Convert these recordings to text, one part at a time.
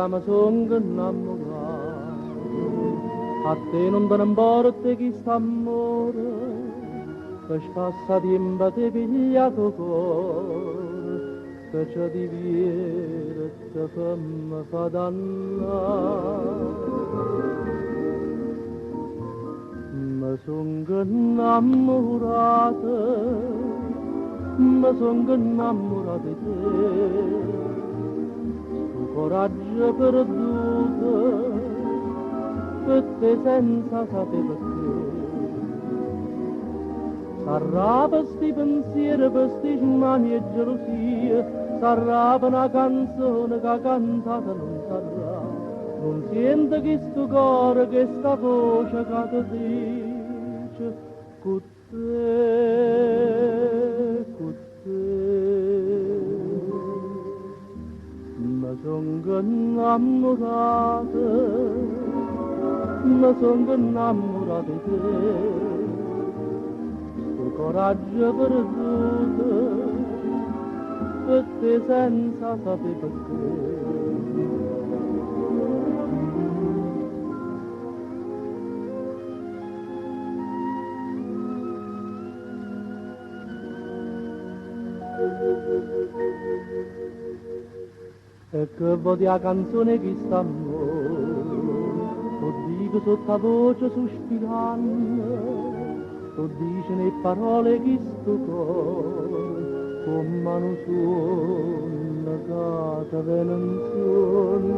mi son innamorato, a te non te ne importa chi sta amore, che spassa tempo ti pigliato cuore, che ci divierte che mi fa dannare. Mi son innamorato, mi son innamorato di te, sto coraggio perduto, per te senza sapere perché. S'arrapa sti pensieri per sti smani e gelosie, s'arrapa una canzone che cantata non sarà, non sente che sto cuore, che sta voce che ti dice, con te, con te. Mi son innamorato, mi son innamorato di te, coraggio perduto, per te senza sapere perché. E che vodi la canzone che sta amore, lo dico sotto la voce sospirando, tu dici le parole che sto cuore, come non suona che te ve non suona.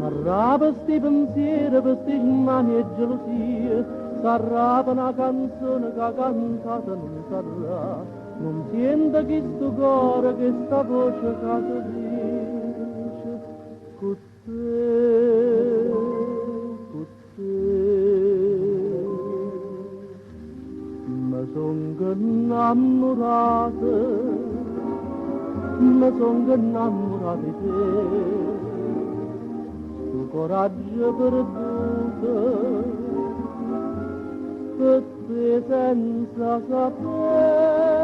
S'arrapa sti pensieri per sti smani e gelosie, s'arrapa una canzone che cantata non sarà, non sente che sto cuore, che sta voce che ti dice, con te, con te. Mi son innamorato, mi son innamorato di te, coraggio perduto, per te senza sapere